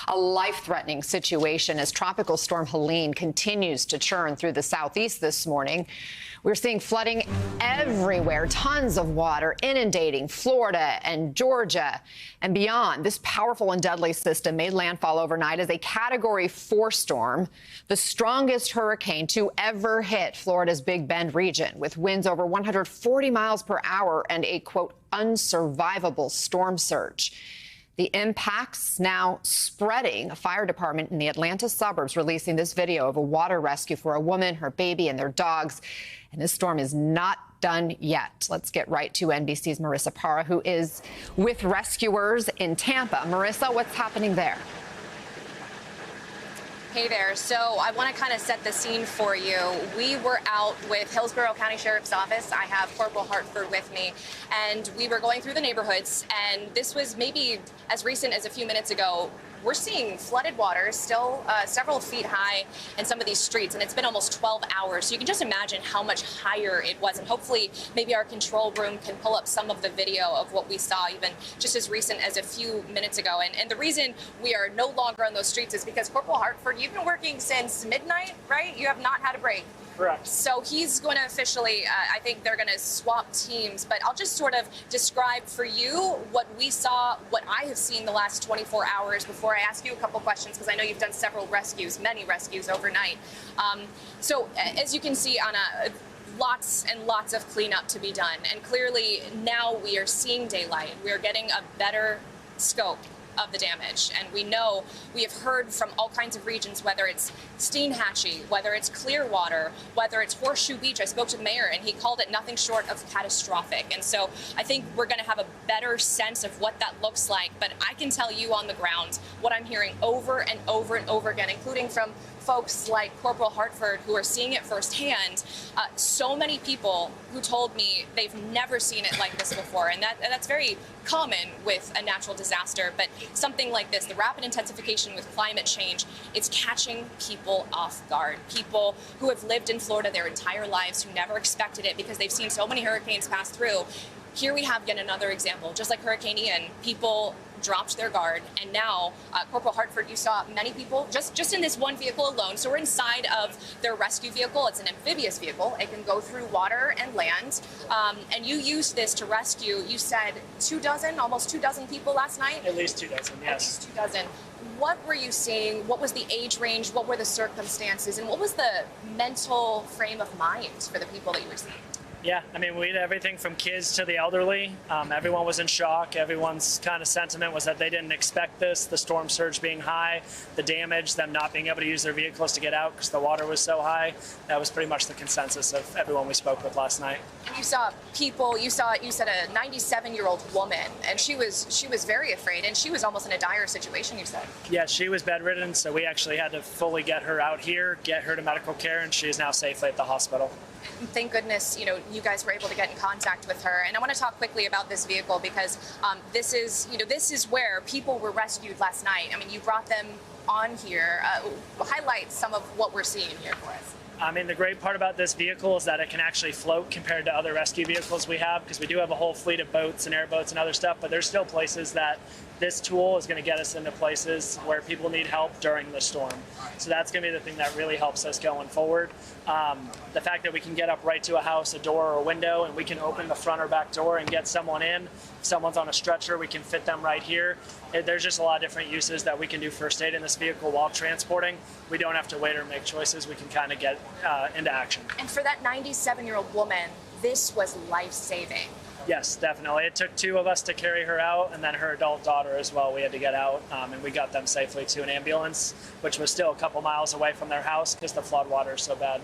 A life-threatening situation as Tropical Storm Helene continues to churn through the southeast this morning. We're seeing flooding everywhere, tons of water inundating Florida and Georgia and beyond. This powerful and deadly system made landfall overnight as a Category 4 storm, the strongest hurricane to ever hit Florida's Big Bend region, with winds over 140 miles per hour and a, quote, unsurvivable storm surge. The impacts now spreading. A fire department in the Atlanta suburbs releasing this video of a water rescue for a woman, her baby, and their dogs. And this storm is not done yet. Let's get right to NBC's Marissa Parra, who is with rescuers in Tampa. Marissa, what's happening there? Hey there. So I want to kind of set the scene for you. We were out with Hillsborough County Sheriff's Office. I have Corporal Hartford with me, and we were going through the neighborhoods, and this was maybe as recent as a few minutes ago. We're seeing flooded water still several feet high in some of these streets, and it's been almost 12 hours. So you can just imagine how much higher it was. And hopefully maybe our control room can pull up some of the video of what we saw even just as recent as a few minutes ago. And the reason we are no longer on those streets is because Corporal Hartford, you've been working since midnight, right? You have not had a break. Correct. So he's going to officially, I think they're going to swap teams, but I'll just sort of describe for you what we saw, what I have seen the last 24 hours before I ask you a couple questions, because I know you've done several rescues, many rescues overnight. So as you can see, Anna, lots and lots of cleanup to be done. And clearly now we are seeing daylight. We are getting a better scope of the damage. And we know, we have heard from all kinds of regions, whether it's Steinhatchee, whether it's Clearwater, whether it's Horseshoe Beach. I spoke to the mayor and he called it nothing short of catastrophic. And so I think we're going to have a better sense of what that looks like. But I can tell you on the ground what I'm hearing over and over and over again, including from folks like Corporal Hartford who are seeing it firsthand. So many people who told me they've never seen it like this before, and that's very common with a natural disaster. But something like this, the rapid intensification with climate change, it's catching people off guard. People who have lived in Florida their entire lives, who never expected it because they've seen so many hurricanes pass through. Here we have yet another example, just like Hurricane Ian. People dropped their guard, and now Corporal Hartford, you saw many people just in this one vehicle alone. So we're inside of their rescue vehicle. It's an amphibious vehicle. It can go through water and land, and you used this to rescue, you said 24, almost 24 people last night? At least 24, yes. At least 24. What were you seeing? What was the age range? What were the circumstances? And what was the mental frame of mind for the people that you were seeing? Yeah, I mean, we had everything from kids to the elderly. Everyone was in shock. Everyone's kind of sentiment was that they didn't expect this, the storm surge being high, the damage, them not being able to use their vehicles to get out because the water was so high. That was pretty much the consensus of everyone we spoke with last night. You saw people, you said a 97-year-old woman, and she was very afraid, and she was almost in a dire situation, you said. Yeah, she was bedridden, so we actually had to fully get her out here, get her to medical care, and she is now safely at the hospital. Thank goodness, you guys were able to get in contact with her. And I want to talk quickly about this vehicle because this is where people were rescued last night. I mean, you brought them on here. Highlight some of what we're seeing here for us. I mean, the great part about this vehicle is that it can actually float compared to other rescue vehicles we have, because we do have a whole fleet of boats and airboats and other stuff, but there's still places that this tool is going to get us into places where people need help during the storm. So that's going to be the thing that really helps us going forward. The fact that we can get up right to a house, a door or a window, and we can open the front or back door and get someone in. If someone's on a stretcher, we can fit them right here. There's just a lot of different uses that we can do first aid in this vehicle while transporting. We don't have to wait or make choices. We can kind of get into action. And for that 97-year-old woman, this was life-saving. Yes, definitely. It took two of us to carry her out, and then her adult daughter as well. We had to get out, and we got them safely to an ambulance, which was still a couple miles away from their house because the flood water is so bad.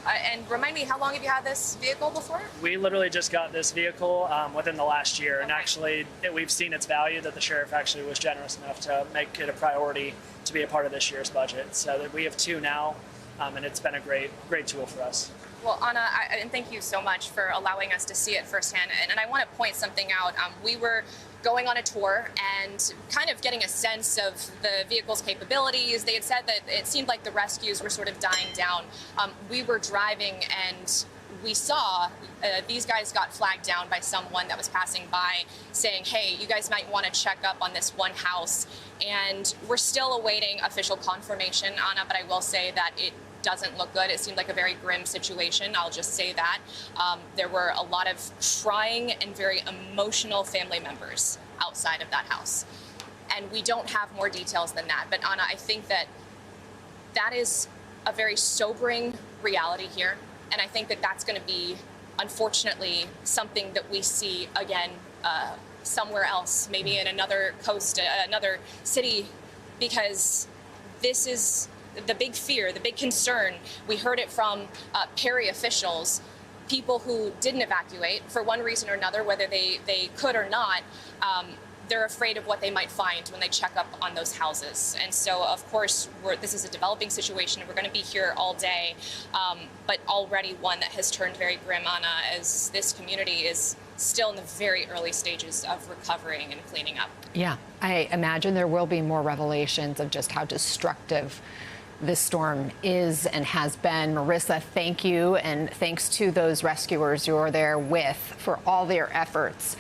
And remind me, how long have you had this vehicle before? We literally just got this vehicle within the last year, and actually we've seen its value that the sheriff actually was generous enough to make it a priority to be a part of this year's budget. So that we have two now, and it's been a great tool for us. Well, Anna, and thank you so much for allowing us to see it firsthand. And I want to point something out. We were going on a tour and kind of getting a sense of the vehicle's capabilities. They had said that it seemed like the rescues were sort of dying down. We were driving and we saw these guys got flagged down by someone that was passing by saying, hey, you guys might want to check up on this one house. And we're still awaiting official confirmation, Anna, but I will say that it doesn't look good. It seemed like a very grim situation. I'll just say that. There were a lot of trying and very emotional family members outside of that house. And we don't have more details than that. But Anna, I think that is a very sobering reality here. And I think that that's going to be, unfortunately, something that we see again somewhere else, maybe in another coast, another city, because this is the big fear, the big concern. We heard it from Perry officials, people who didn't evacuate for one reason or another, whether they could or not. They're afraid of what they might find when they check up on those houses. And so, of course, this is a developing situation. We're going to be here all day, but already one that has turned very grim, Anna, as this community is still in the very early stages of recovering and cleaning up. Yeah, I imagine there will be more revelations of just how destructive this storm is and has been. Marissa, thank you, and thanks to those rescuers you're there with for all their efforts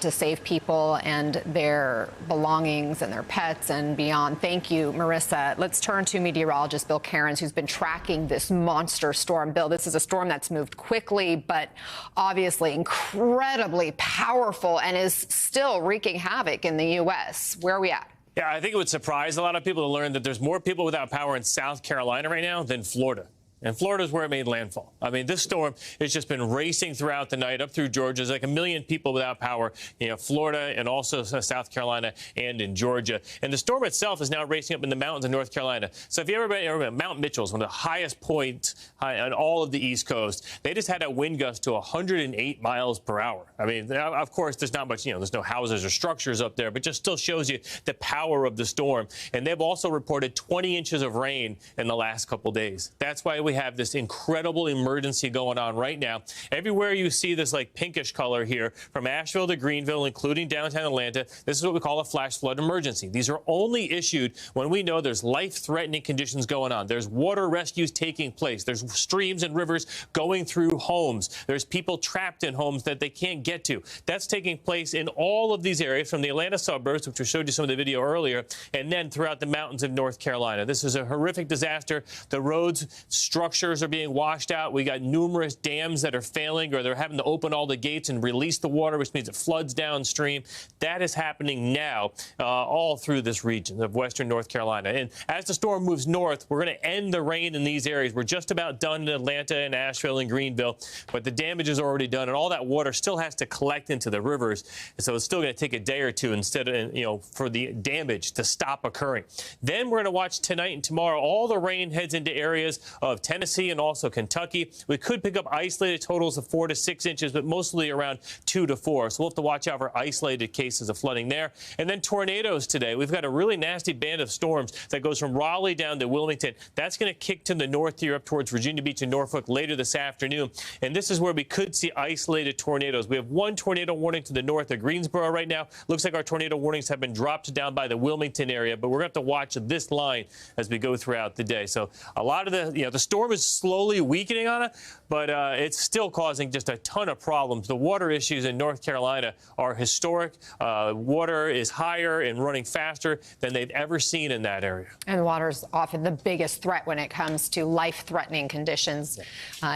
to save people and their belongings and their pets and beyond. Thank you, Marissa. Let's turn to meteorologist Bill Cairns, who's been tracking this monster storm. Bill, this is a storm that's moved quickly, but obviously incredibly powerful and is still wreaking havoc in the U.S. Where are we at? Yeah, I think it would surprise a lot of people to learn that there's more people without power in South Carolina right now than Florida. And Florida is where it made landfall. I mean, this storm has just been racing throughout the night up through Georgia. There's like 1 million people without power, Florida and also South Carolina and in Georgia. And the storm itself is now racing up in the mountains of North Carolina. So if you ever been, Mount Mitchell's one of the highest points on all of the East Coast. They just had a wind gust to 108 miles per hour. I mean, of course, there's not much, there's no houses or structures up there, but just still shows you the power of the storm. And they've also reported 20 inches of rain in the last couple days. That's why we have this incredible emergency going on right now. Everywhere you see this like pinkish color here, from Asheville to Greenville, including downtown Atlanta, this is what we call a flash flood emergency. These are only issued when we know there's life-threatening conditions going on. There's water rescues taking place. There's streams and rivers going through homes. There's people trapped in homes that they can't get to. That's taking place in all of these areas, from the Atlanta suburbs, which we showed you some of the video earlier, and then throughout the mountains of North Carolina. This is a horrific disaster. The roads, structures are being washed out. We got numerous dams that are failing, or they're having to open all the gates and release the water, which means it floods downstream. That is happening now all through this region of western North Carolina. And as the storm moves north, we're going to end the rain in these areas. We're just about done in Atlanta and Asheville and Greenville, but the damage is already done, and all that water still has to collect into the rivers. And so it's still going to take a day or two instead of, for the damage to stop occurring. Then we're going to watch tonight and tomorrow. All the rain heads into areas of Tennessee and also Kentucky. We could pick up isolated totals of 4 to 6 inches, but mostly around 2 to 4. So we'll have to watch out for isolated cases of flooding there. And then tornadoes today. We've got a really nasty band of storms that goes from Raleigh down to Wilmington. That's going to kick to the north here up towards Virginia Beach and Norfolk later this afternoon. And this is where we could see isolated tornadoes. We have one tornado warning to the north of Greensboro right now. Looks like our tornado warnings have been dropped down by the Wilmington area, but we're going to have to watch this line as we go throughout the day. So a lot of the storm is slowly weakening on it, but it's still causing just a ton of problems. The water issues in North Carolina are historic. Water is higher and running faster than they've ever seen in that area. And water is often the biggest threat when it comes to life-threatening conditions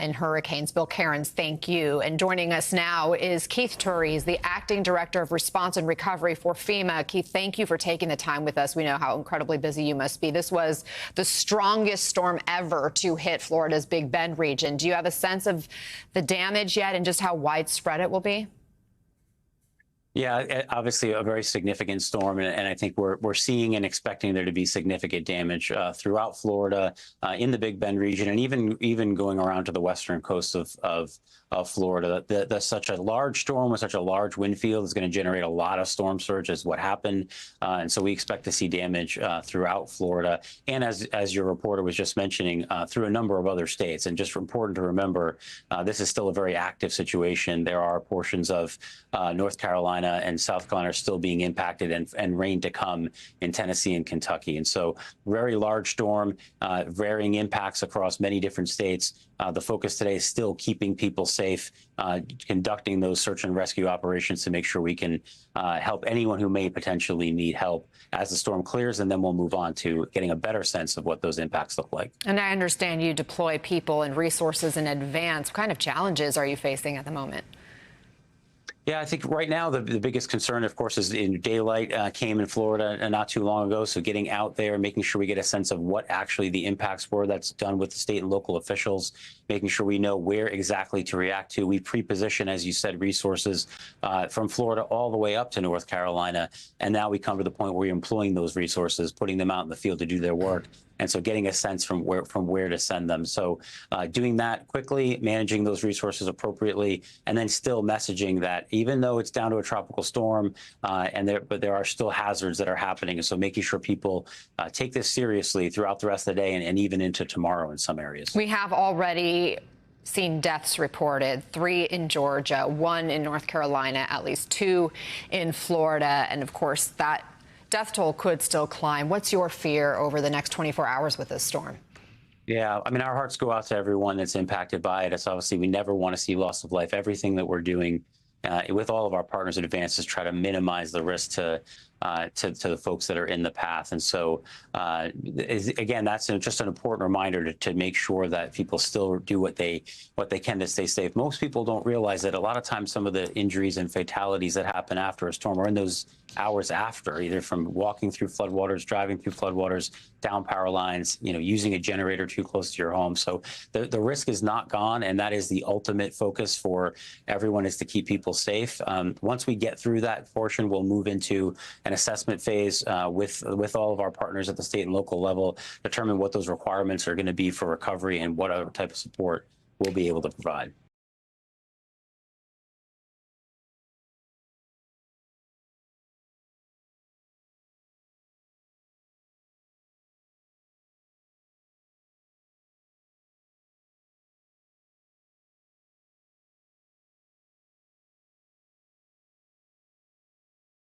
in hurricanes. Bill Cairns, thank you. And joining us now is Keith Turry. He's the Acting Director of Response and Recovery for FEMA. Keith, thank you for taking the time with us. We know how incredibly busy you must be. This was the strongest storm ever to hit Florida's Big Bend region. Do you have a sense of the damage yet and just how widespread it will be? Yeah, obviously a very significant storm, and I think we're seeing and expecting there to be significant damage throughout Florida, in the Big Bend region, and even going around to the western coast of Florida. Such a large storm with such a large wind field is going to generate a lot of storm surge, is what happened, and so we expect to see damage throughout Florida, and as your reporter was just mentioning, through a number of other states. And just important to remember, this is still a very active situation. There are portions of North Carolina Carolina and South Carolina are still being impacted, and rain to come in Tennessee and Kentucky. And so very large storm, varying impacts across many different states. The focus today is still keeping people safe, conducting those search and rescue operations to make sure we can help anyone who may potentially need help as the storm clears, and then we'll move on to getting a better sense of what those impacts look like. And I understand you deploy people and resources in advance. What kind of challenges are you facing at the moment? Yeah, I think right now the biggest concern, of course, is in daylight came in Florida not too long ago. So getting out there, making sure we get a sense of what actually the impacts were. That's done with the state and local officials, making sure we know where exactly to react to. We pre-position, as you said, resources from Florida all the way up to North Carolina. And now we come to the point where we're employing those resources, putting them out in the field to do their work. And so getting a sense from where to send them. So doing that quickly, managing those resources appropriately, and then still messaging that even though it's down to a tropical storm, but there are still hazards that are happening. And so making sure people take this seriously throughout the rest of the day and even into tomorrow in some areas. We have already seen deaths reported, 3 in Georgia, 1 in North Carolina, at least 2 in Florida. And of course, that death toll could still climb. What's your fear over the next 24 hours with this storm? Yeah, I mean, our hearts go out to everyone that's impacted by it. It's obviously, we never want to see loss of life. Everything that we're doing with all of our partners in advance is try to minimize the risk to the folks that are in the path. And so, again, that's just an important reminder to make sure that people still do what they can to stay safe. Most people don't realize that a lot of times some of the injuries and fatalities that happen after a storm are in those hours after, either from walking through floodwaters, driving through floodwaters, down power lines, using a generator too close to your home. So the risk is not gone, and that is the ultimate focus for everyone, is to keep people safe. Once we get through that portion, we'll move into an assessment phase with all of our partners at the state and local level, determine what those requirements are going to be for recovery and what other type of support we'll be able to provide.